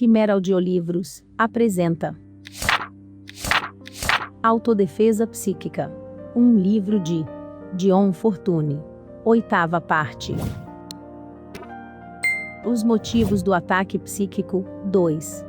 Quimera Audiolivros apresenta Autodefesa Psíquica, um livro de Dion Fortune. 8ª parte. Os motivos do ataque psíquico. 2.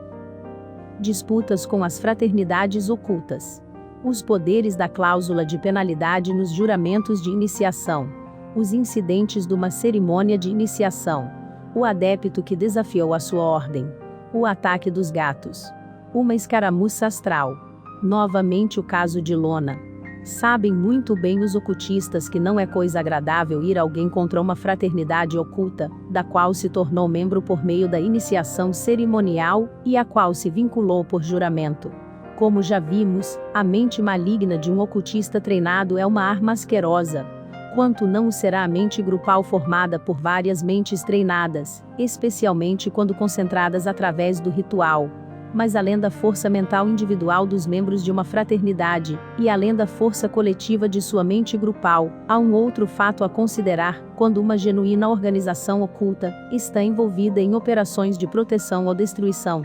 Disputas com as fraternidades ocultas. Os poderes da cláusula de penalidade nos juramentos de iniciação. Os incidentes de uma cerimônia de iniciação. O adepto que desafiou a sua ordem. O ataque dos gatos. Uma escaramuça astral. Novamente o caso de Lona. Sabem muito bem os ocultistas que não é coisa agradável ir alguém contra uma fraternidade oculta, da qual se tornou membro por meio da iniciação cerimonial, e a qual se vinculou por juramento. Como já vimos, a mente maligna de um ocultista treinado é uma arma asquerosa. Quanto não o será a mente grupal formada por várias mentes treinadas, especialmente quando concentradas através do ritual. Mas além da força mental individual dos membros de uma fraternidade, e além da força coletiva de sua mente grupal, há um outro fato a considerar, quando uma genuína organização oculta está envolvida em operações de proteção ou destruição.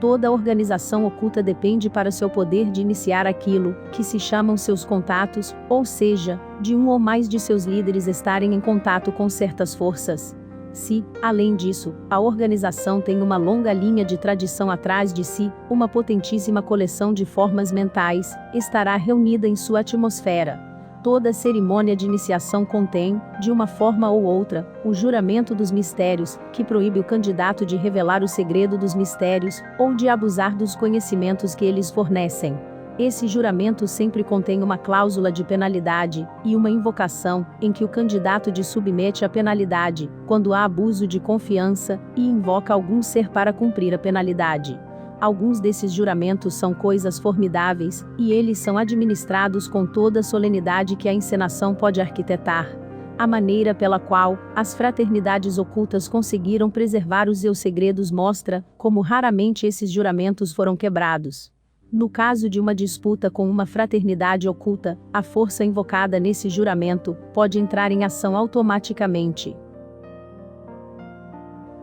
Toda organização oculta depende para seu poder de iniciar aquilo, que se chamam seus contatos, ou seja, de um ou mais de seus líderes estarem em contato com certas forças. Se, além disso, a organização tem uma longa linha de tradição atrás de si, uma potentíssima coleção de formas mentais estará reunida em sua atmosfera. Toda cerimônia de iniciação contém, de uma forma ou outra, o juramento dos mistérios, que proíbe o candidato de revelar o segredo dos mistérios, ou de abusar dos conhecimentos que eles fornecem. Esse juramento sempre contém uma cláusula de penalidade, e uma invocação, em que o candidato de submete a penalidade, quando há abuso de confiança, e invoca algum ser para cumprir a penalidade. Alguns desses juramentos são coisas formidáveis, e eles são administrados com toda a solenidade que a encenação pode arquitetar. A maneira pela qual as fraternidades ocultas conseguiram preservar os seus segredos mostra como raramente esses juramentos foram quebrados. No caso de uma disputa com uma fraternidade oculta, a força invocada nesse juramento pode entrar em ação automaticamente.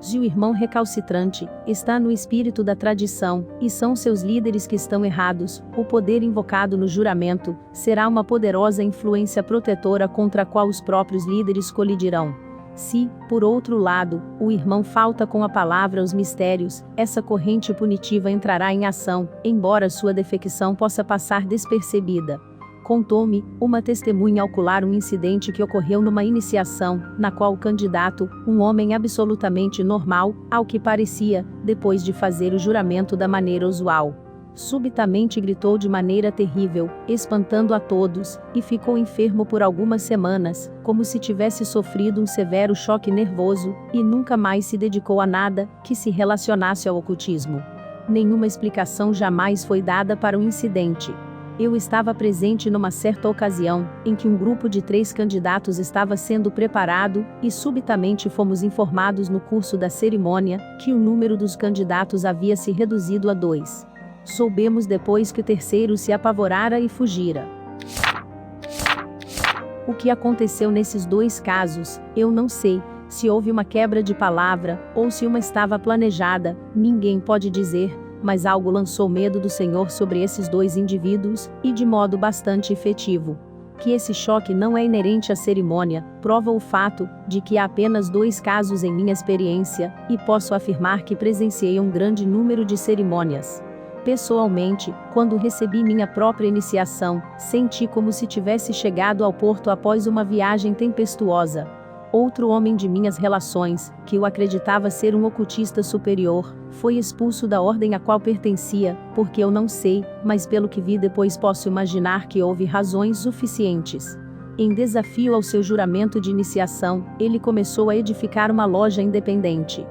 Se o irmão recalcitrante está no espírito da tradição, e são seus líderes que estão errados, o poder invocado no juramento será uma poderosa influência protetora contra a qual os próprios líderes colidirão. Se, por outro lado, o irmão falta com a palavra os mistérios, essa corrente punitiva entrará em ação, embora sua defecção possa passar despercebida. Contou-me uma testemunha ocular um incidente que ocorreu numa iniciação, na qual o candidato, um homem absolutamente normal, ao que parecia, depois de fazer o juramento da maneira usual, subitamente gritou de maneira terrível, espantando a todos, e ficou enfermo por algumas semanas, como se tivesse sofrido um severo choque nervoso, e nunca mais se dedicou a nada que se relacionasse ao ocultismo. Nenhuma explicação jamais foi dada para o incidente. Eu estava presente numa certa ocasião, em que um grupo de 3 candidatos estava sendo preparado, e subitamente fomos informados no curso da cerimônia, que o número dos candidatos havia se reduzido a 2. Soubemos depois que o terceiro se apavorara e fugira. O que aconteceu nesses 2 casos, eu não sei. Se houve uma quebra de palavra, ou se uma estava planejada, ninguém pode dizer, mas algo lançou medo do Senhor sobre esses 2 indivíduos, e de modo bastante efetivo. Que esse choque não é inerente à cerimônia, prova o fato de que há apenas 2 casos em minha experiência, e posso afirmar que presenciei um grande número de cerimônias. Pessoalmente, quando recebi minha própria iniciação, senti como se tivesse chegado ao porto após uma viagem tempestuosa. Outro homem de minhas relações, que eu acreditava ser um ocultista superior, foi expulso da ordem a qual pertencia, porque eu não sei, mas pelo que vi depois posso imaginar que houve razões suficientes. Em desafio ao seu juramento de iniciação, ele começou a edificar uma loja independente.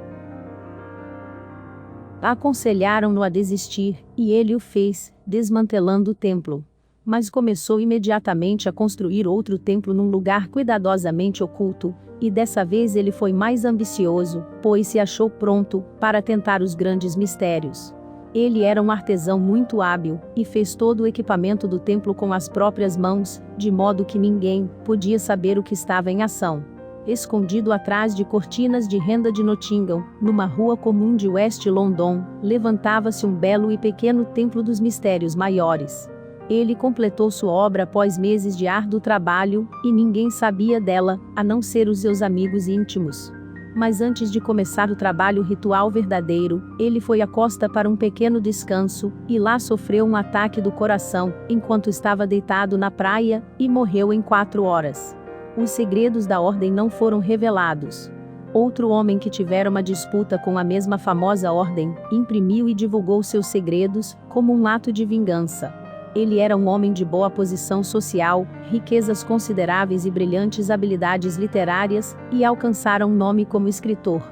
Aconselharam-no a desistir, e ele o fez, desmantelando o templo. Mas começou imediatamente a construir outro templo num lugar cuidadosamente oculto, e dessa vez ele foi mais ambicioso, pois se achou pronto para tentar os grandes mistérios. Ele era um artesão muito hábil, e fez todo o equipamento do templo com as próprias mãos, de modo que ninguém podia saber o que estava em ação. Escondido atrás de cortinas de renda de Nottingham, numa rua comum de West London, levantava-se um belo e pequeno templo dos mistérios maiores. Ele completou sua obra após meses de árduo trabalho, e ninguém sabia dela, a não ser os seus amigos íntimos. Mas antes de começar o trabalho ritual verdadeiro, ele foi à costa para um pequeno descanso, e lá sofreu um ataque do coração, enquanto estava deitado na praia, e morreu em 4 horas. Os segredos da ordem não foram revelados. Outro homem que tivera uma disputa com a mesma famosa ordem, imprimiu e divulgou seus segredos, como um ato de vingança. Ele era um homem de boa posição social, riquezas consideráveis e brilhantes habilidades literárias, e alcançara um nome como escritor.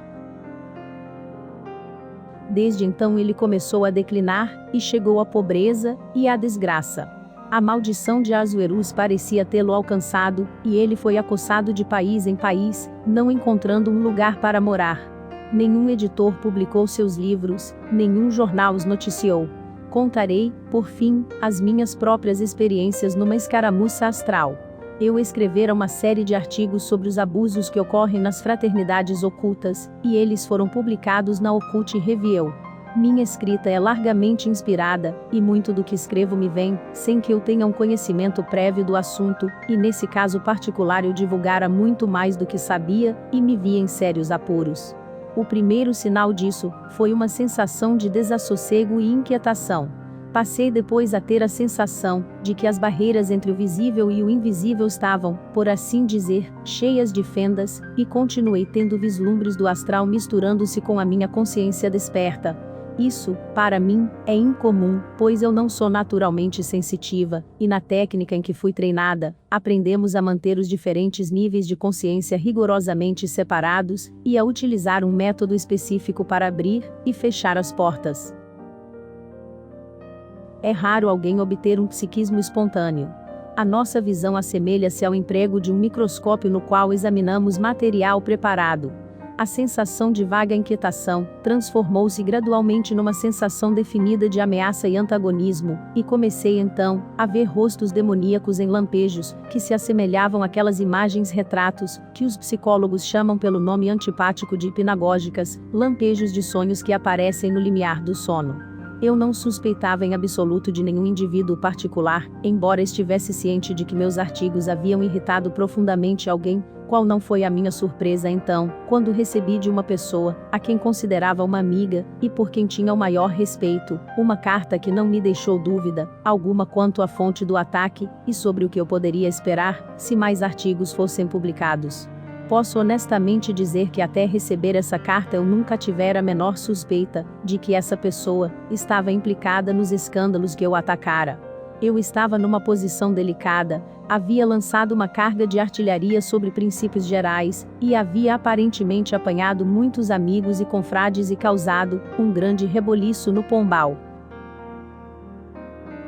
Desde então ele começou a declinar, e chegou à pobreza e à desgraça. A maldição de Ahasuerus parecia tê-lo alcançado, e ele foi acossado de país em país, não encontrando um lugar para morar. Nenhum editor publicou seus livros, nenhum jornal os noticiou. Contarei, por fim, as minhas próprias experiências numa escaramuça astral. Eu escrevera uma série de artigos sobre os abusos que ocorrem nas fraternidades ocultas, e eles foram publicados na Occult Review. Minha escrita é largamente inspirada, e muito do que escrevo me vem, sem que eu tenha um conhecimento prévio do assunto, e nesse caso particular eu divulgara muito mais do que sabia, e me via em sérios apuros. O primeiro sinal disso, foi uma sensação de desassossego e inquietação. Passei depois a ter a sensação, de que as barreiras entre o visível e o invisível estavam, por assim dizer, cheias de fendas, e continuei tendo vislumbres do astral misturando-se com a minha consciência desperta. Isso, para mim, é incomum, pois eu não sou naturalmente sensitiva, e na técnica em que fui treinada, aprendemos a manter os diferentes níveis de consciência rigorosamente separados, e a utilizar um método específico para abrir e fechar as portas. É raro alguém obter um psiquismo espontâneo. A nossa visão assemelha-se ao emprego de um microscópio no qual examinamos material preparado. A sensação de vaga inquietação transformou-se gradualmente numa sensação definida de ameaça e antagonismo, e comecei então a ver rostos demoníacos em lampejos, que se assemelhavam àquelas imagens retratos, que os psicólogos chamam pelo nome antipático de hipnagógicas, lampejos de sonhos que aparecem no limiar do sono. Eu não suspeitava em absoluto de nenhum indivíduo particular, embora estivesse ciente de que meus artigos haviam irritado profundamente alguém, qual não foi a minha surpresa então, quando recebi de uma pessoa, a quem considerava uma amiga, e por quem tinha o maior respeito, uma carta que não me deixou dúvida alguma quanto à fonte do ataque, e sobre o que eu poderia esperar, se mais artigos fossem publicados. Posso honestamente dizer que até receber essa carta eu nunca tivera a menor suspeita, de que essa pessoa, estava implicada nos escândalos que eu atacara. Eu estava numa posição delicada, havia lançado uma carga de artilharia sobre princípios gerais, e havia aparentemente apanhado muitos amigos e confrades e causado um grande reboliço no Pombal.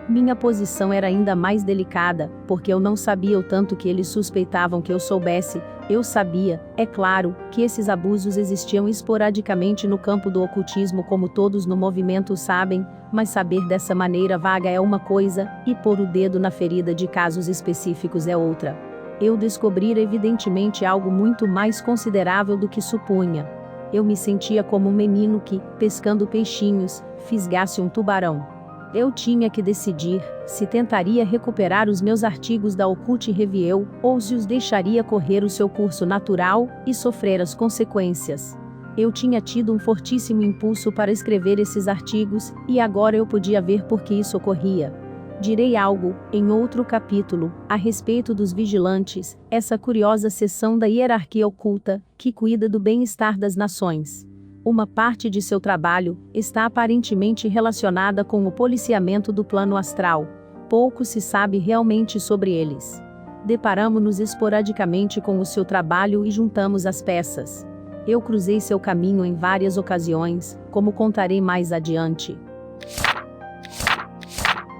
Minha posição era ainda mais delicada, porque eu não sabia o tanto que eles suspeitavam que eu soubesse. Eu sabia, é claro, que esses abusos existiam esporadicamente no campo do ocultismo como todos no movimento sabem, mas saber dessa maneira vaga é uma coisa, e pôr o dedo na ferida de casos específicos é outra. Eu descobrira evidentemente algo muito mais considerável do que supunha. Eu me sentia como um menino que, pescando peixinhos, fisgasse um tubarão. Eu tinha que decidir se tentaria recuperar os meus artigos da Occult Review, ou se os deixaria correr o seu curso natural e sofrer as consequências. Eu tinha tido um fortíssimo impulso para escrever esses artigos, e agora eu podia ver por que isso ocorria. Direi algo, em outro capítulo, a respeito dos vigilantes, essa curiosa seção da hierarquia oculta, que cuida do bem-estar das nações. Uma parte de seu trabalho está aparentemente relacionada com o policiamento do plano astral. Pouco se sabe realmente sobre eles. Deparamo-nos esporadicamente com o seu trabalho e juntamos as peças. Eu cruzei seu caminho em várias ocasiões, como contarei mais adiante.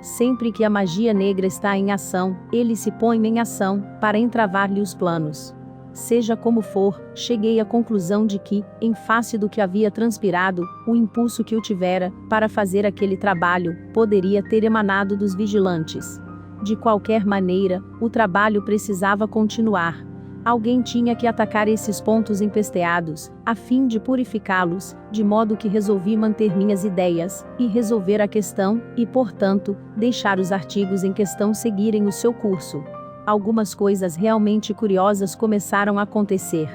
Sempre que a magia negra está em ação, ele se põe em ação, para entravar-lhe os planos. Seja como for, cheguei à conclusão de que, em face do que havia transpirado, o impulso que eu tivera, para fazer aquele trabalho, poderia ter emanado dos vigilantes. De qualquer maneira, o trabalho precisava continuar. Alguém tinha que atacar esses pontos empesteados, a fim de purificá-los, de modo que resolvi manter minhas ideias, e resolver a questão, e portanto, deixar os artigos em questão seguirem o seu curso. Algumas coisas realmente curiosas começaram a acontecer.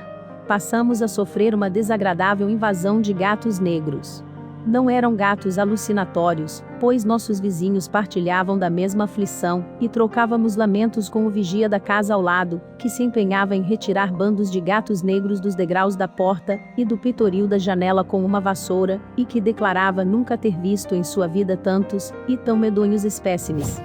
Passamos a sofrer uma desagradável invasão de gatos negros. Não eram gatos alucinatórios, pois nossos vizinhos partilhavam da mesma aflição, e trocávamos lamentos com o vigia da casa ao lado, que se empenhava em retirar bandos de gatos negros dos degraus da porta, e do pitoril da janela com uma vassoura, e que declarava nunca ter visto em sua vida tantos, e tão medonhos espécimes.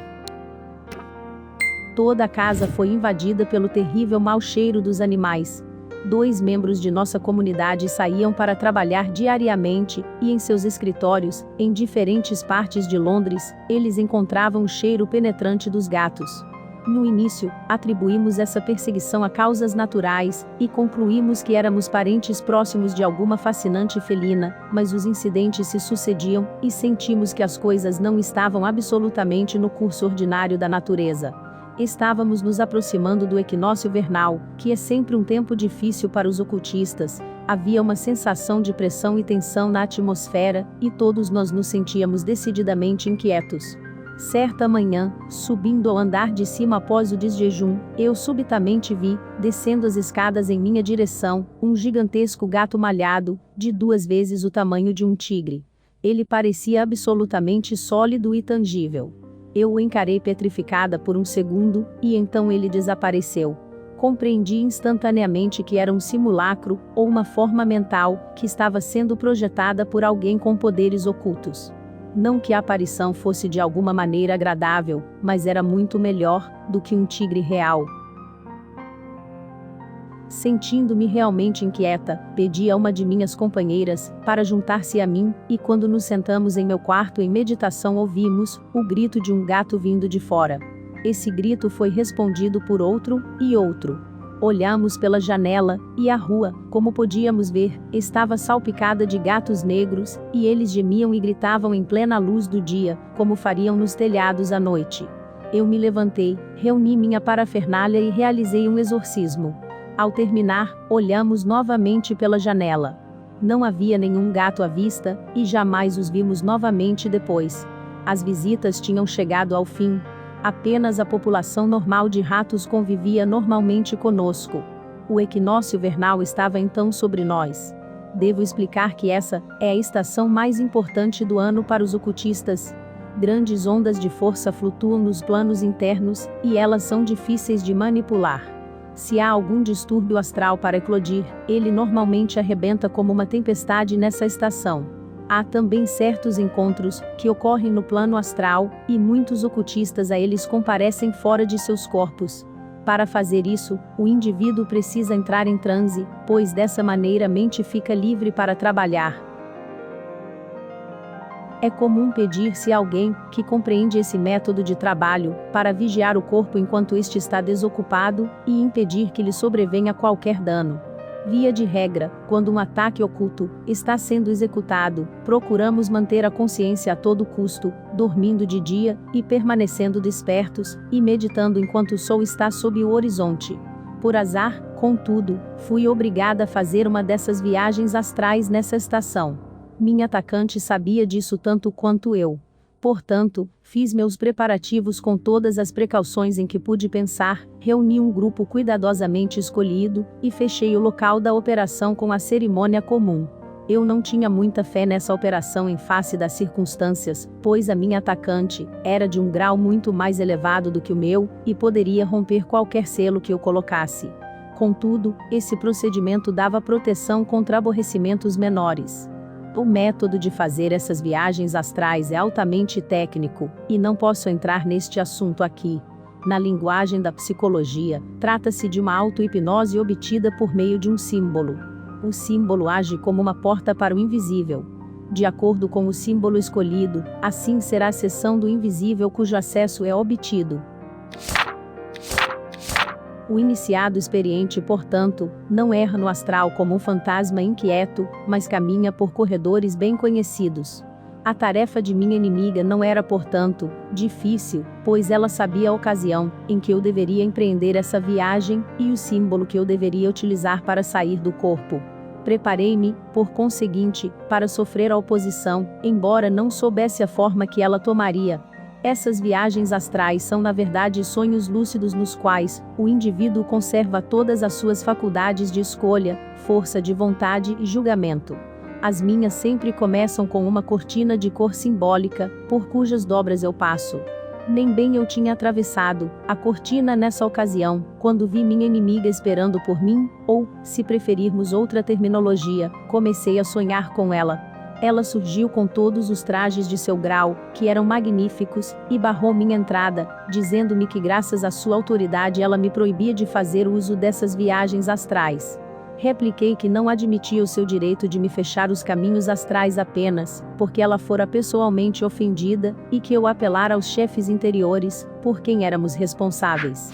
Toda a casa foi invadida pelo terrível mau cheiro dos animais. 2 membros de nossa comunidade saíam para trabalhar diariamente, e em seus escritórios, em diferentes partes de Londres, eles encontravam o cheiro penetrante dos gatos. No início, atribuímos essa perseguição a causas naturais, e concluímos que éramos parentes próximos de alguma fascinante felina, mas os incidentes se sucediam, e sentimos que as coisas não estavam absolutamente no curso ordinário da natureza. Estávamos nos aproximando do equinócio vernal, que é sempre um tempo difícil para os ocultistas. Havia uma sensação de pressão e tensão na atmosfera, e todos nós nos sentíamos decididamente inquietos. Certa manhã, subindo ao andar de cima após o desjejum, eu subitamente vi, descendo as escadas em minha direção, um gigantesco gato malhado, de 2 vezes o tamanho de um tigre. Ele parecia absolutamente sólido e tangível. Eu o encarei petrificada por um segundo, e então ele desapareceu. Compreendi instantaneamente que era um simulacro, ou uma forma mental, que estava sendo projetada por alguém com poderes ocultos. Não que a aparição fosse de alguma maneira agradável, mas era muito melhor do que um tigre real. Sentindo-me realmente inquieta, pedi a uma de minhas companheiras para juntar-se a mim, e quando nos sentamos em meu quarto em meditação ouvimos o grito de um gato vindo de fora. Esse grito foi respondido por outro, e outro. Olhamos pela janela, e a rua, como podíamos ver, estava salpicada de gatos negros, e eles gemiam e gritavam em plena luz do dia, como fariam nos telhados à noite. Eu me levantei, reuni minha parafernália e realizei um exorcismo. Ao terminar, olhamos novamente pela janela. Não havia nenhum gato à vista, e jamais os vimos novamente depois. As visitas tinham chegado ao fim. Apenas a população normal de ratos convivia normalmente conosco. O equinócio vernal estava então sobre nós. Devo explicar que essa é a estação mais importante do ano para os ocultistas. Grandes ondas de força flutuam nos planos internos, e elas são difíceis de manipular. Se há algum distúrbio astral para eclodir, ele normalmente arrebenta como uma tempestade nessa estação. Há também certos encontros que ocorrem no plano astral, e muitos ocultistas a eles comparecem fora de seus corpos. Para fazer isso, o indivíduo precisa entrar em transe, pois dessa maneira a mente fica livre para trabalhar. É comum pedir-se a alguém que compreende esse método de trabalho para vigiar o corpo enquanto este está desocupado e impedir que lhe sobrevenha qualquer dano. Via de regra, quando um ataque oculto está sendo executado, procuramos manter a consciência a todo custo, dormindo de dia e permanecendo despertos e meditando enquanto o sol está sob o horizonte. Por azar, contudo, fui obrigada a fazer uma dessas viagens astrais nessa estação. Minha atacante sabia disso tanto quanto eu. Portanto, fiz meus preparativos com todas as precauções em que pude pensar, reuni um grupo cuidadosamente escolhido, e fechei o local da operação com a cerimônia comum. Eu não tinha muita fé nessa operação em face das circunstâncias, pois a minha atacante era de um grau muito mais elevado do que o meu, e poderia romper qualquer selo que eu colocasse. Contudo, esse procedimento dava proteção contra aborrecimentos menores. O método de fazer essas viagens astrais é altamente técnico, e não posso entrar neste assunto aqui. Na linguagem da psicologia, trata-se de uma auto-hipnose obtida por meio de um símbolo. O símbolo age como uma porta para o invisível. De acordo com o símbolo escolhido, assim será a seção do invisível cujo acesso é obtido. O iniciado experiente, portanto, não erra no astral como um fantasma inquieto, mas caminha por corredores bem conhecidos. A tarefa de minha inimiga não era, portanto, difícil, pois ela sabia a ocasião em que eu deveria empreender essa viagem e o símbolo que eu deveria utilizar para sair do corpo. Preparei-me, por conseguinte, para sofrer a oposição, embora não soubesse a forma que ela tomaria. Essas viagens astrais são na verdade sonhos lúcidos nos quais o indivíduo conserva todas as suas faculdades de escolha, força de vontade e julgamento. As minhas sempre começam com uma cortina de cor simbólica, por cujas dobras eu passo. Nem bem eu tinha atravessado a cortina nessa ocasião, quando vi minha inimiga esperando por mim, ou, se preferirmos outra terminologia, comecei a sonhar com ela. Ela surgiu com todos os trajes de seu grau, que eram magníficos, e barrou minha entrada, dizendo-me que graças à sua autoridade ela me proibia de fazer uso dessas viagens astrais. Repliquei que não admitia o seu direito de me fechar os caminhos astrais apenas, porque ela fora pessoalmente ofendida, e que eu apelara aos chefes interiores, por quem éramos responsáveis.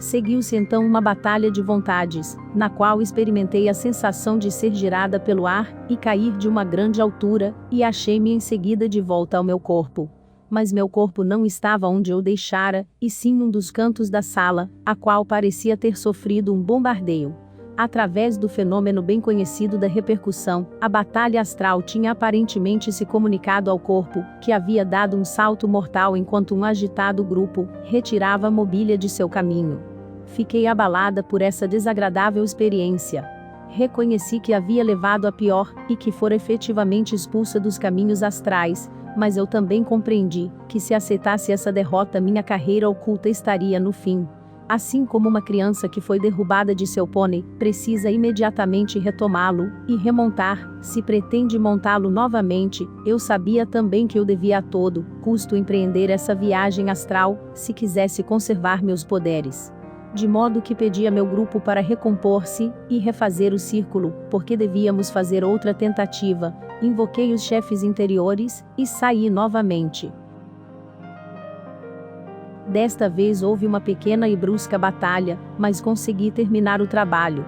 Seguiu-se então uma batalha de vontades, na qual experimentei a sensação de ser girada pelo ar, e cair de uma grande altura, e achei-me em seguida de volta ao meu corpo. Mas meu corpo não estava onde eu deixara, e sim num dos cantos da sala, a qual parecia ter sofrido um bombardeio. Através do fenômeno bem conhecido da repercussão, a batalha astral tinha aparentemente se comunicado ao corpo, que havia dado um salto mortal enquanto um agitado grupo retirava a mobília de seu caminho. Fiquei abalada por essa desagradável experiência. Reconheci que havia levado a pior, e que fora efetivamente expulsa dos caminhos astrais, mas eu também compreendi que se aceitasse essa derrota minha carreira oculta estaria no fim. Assim como uma criança que foi derrubada de seu pônei, precisa imediatamente retomá-lo e remontar, se pretende montá-lo novamente, eu sabia também que eu devia a todo custo empreender essa viagem astral, se quisesse conservar meus poderes. De modo que pedi a meu grupo para recompor-se e refazer o círculo, porque devíamos fazer outra tentativa. Invoquei os chefes interiores e saí novamente. Desta vez houve uma pequena e brusca batalha, mas consegui terminar o trabalho.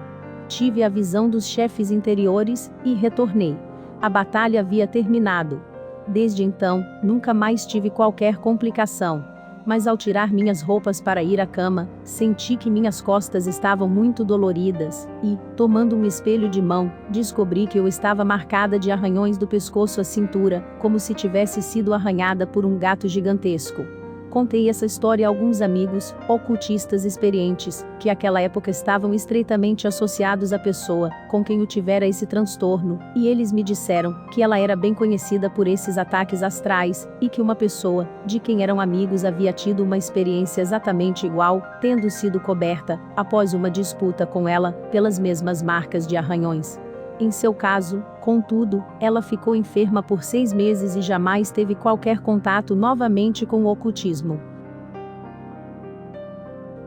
Tive a visão dos chefes interiores e retornei. A batalha havia terminado. Desde então, nunca mais tive qualquer complicação. Mas ao tirar minhas roupas para ir à cama, senti que minhas costas estavam muito doloridas, e, tomando um espelho de mão, descobri que eu estava marcada de arranhões do pescoço à cintura, como se tivesse sido arranhada por um gato gigantesco. Contei essa história a alguns amigos, ocultistas experientes, que àquela época estavam estreitamente associados à pessoa com quem eu tivera esse transtorno, e eles me disseram que ela era bem conhecida por esses ataques astrais, e que uma pessoa, de quem eram amigos, havia tido uma experiência exatamente igual, tendo sido coberta, após uma disputa com ela, pelas mesmas marcas de arranhões. Em seu caso, contudo, ela ficou enferma por 6 meses e jamais teve qualquer contato novamente com o ocultismo.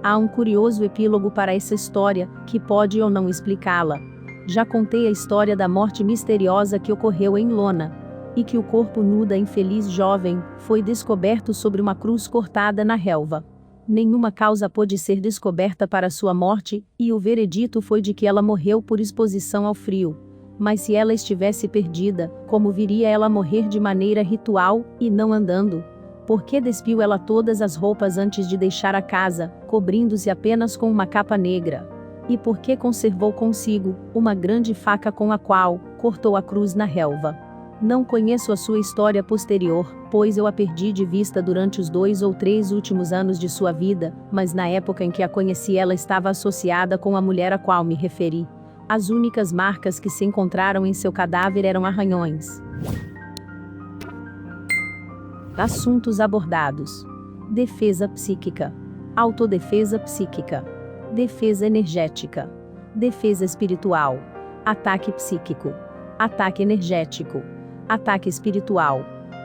Há um curioso epílogo para essa história, que pode ou não explicá-la. Já contei a história da morte misteriosa que ocorreu em Lona, e que o corpo nu da infeliz jovem foi descoberto sobre uma cruz cortada na relva. Nenhuma causa pôde ser descoberta para sua morte, e o veredito foi de que ela morreu por exposição ao frio. Mas se ela estivesse perdida, como viria ela a morrer de maneira ritual, e não andando? Por que despiu ela todas as roupas antes de deixar a casa, cobrindo-se apenas com uma capa negra? E por que conservou consigo uma grande faca com a qual cortou a cruz na relva? Não conheço a sua história posterior, pois eu a perdi de vista durante os 2 ou 3 últimos anos de sua vida, mas na época em que a conheci ela estava associada com a mulher a qual me referi. As únicas marcas que se encontraram em seu cadáver eram arranhões. Assuntos abordados: defesa psíquica, autodefesa psíquica, defesa energética, defesa espiritual, ataque psíquico, ataque energético, ataque espiritual,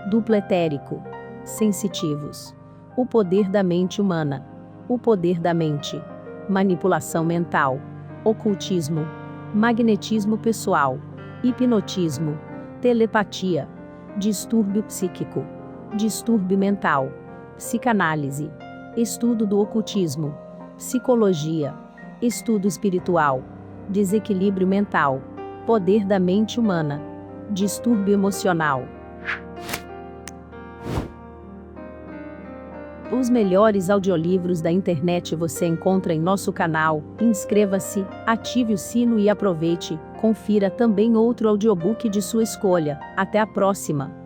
duplo etérico, sensitivos, o poder da mente humana, o poder da mente, manipulação mental, ocultismo, magnetismo pessoal, hipnotismo, telepatia, distúrbio psíquico, distúrbio mental, psicanálise, estudo do ocultismo, psicologia, estudo espiritual, desequilíbrio mental, poder da mente humana, Distúrbio emocional. Os melhores audiolivros da internet você encontra em nosso canal. Inscreva-se, ative o sino e aproveite. Confira também outro audiobook de sua escolha. Até a próxima!